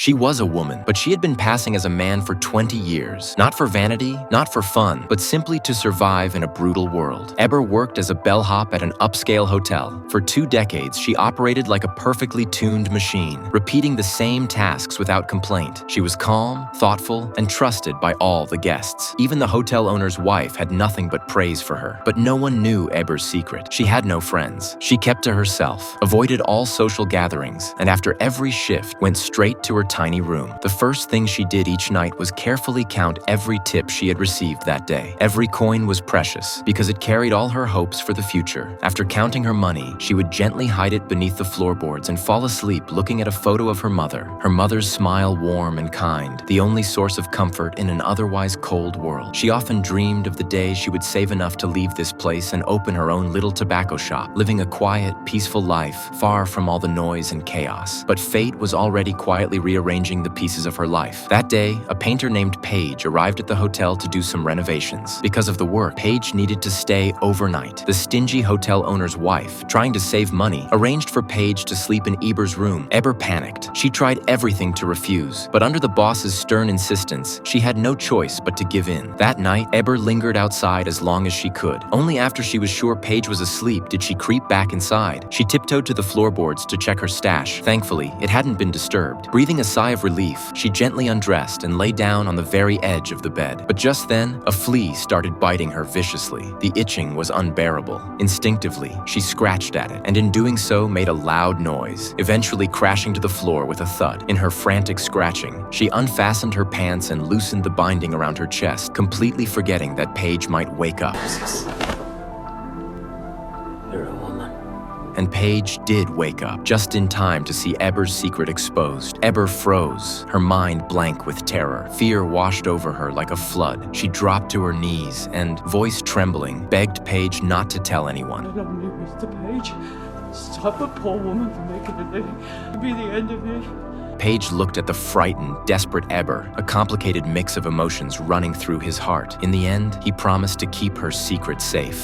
She was a woman, but she had been passing as a man for 20 years. Not for vanity, not for fun, but simply to survive in a brutal world. Eber worked as a bellhop at an upscale hotel. For 2 decades, she operated like a perfectly tuned machine, repeating the same tasks without complaint. She was calm, thoughtful, and trusted by all the guests. Even the hotel owner's wife had nothing but praise for her. But no one knew Eber's secret. She had no friends. She kept to herself, avoided all social gatherings, and after every shift, went straight to her tiny room. The first thing she did each night was carefully count every tip she had received that day. Every coin was precious because it carried all her hopes for the future. After counting her money, she would gently hide it beneath the floorboards and fall asleep looking at a photo of her mother's smile warm and kind, the only source of comfort in an otherwise cold world. She often dreamed of the day she would save enough to leave this place and open her own little tobacco shop, living a quiet, peaceful life, far from all the noise and chaos. But fate was already quietly rearranging the pieces of her life. That day, a painter named Paige arrived at the hotel to do some renovations. Because of the work, Paige needed to stay overnight. The stingy hotel owner's wife, trying to save money, arranged for Paige to sleep in Eber's room. Eber panicked. She tried everything to refuse, but under the boss's stern insistence, she had no choice but to give in. That night, Eber lingered outside as long as she could. Only after she was sure Paige was asleep did she creep back inside. She tiptoed to the floorboards to check her stash. Thankfully, it hadn't been disturbed. Breathing a sigh of relief, she gently undressed and lay down on the very edge of the bed. But just then, a flea started biting her viciously. The itching was unbearable. Instinctively, she scratched at it, and in doing so made a loud noise, eventually crashing to the floor with a thud. In her frantic scratching, she unfastened her pants and loosened the binding around her chest, completely forgetting that Paige might wake up. You're a woman. And Paige did wake up, just in time to see Eber's secret exposed. Eber froze, her mind blank with terror. Fear washed over her like a flood. She dropped to her knees and, voice trembling, begged Paige not to tell anyone. I love you, Mr. Page. Stop a poor woman from making a living. It'll be the end of me. Paige looked at the frightened, desperate Eber, a complicated mix of emotions running through his heart. In the end, he promised to keep her secret safe.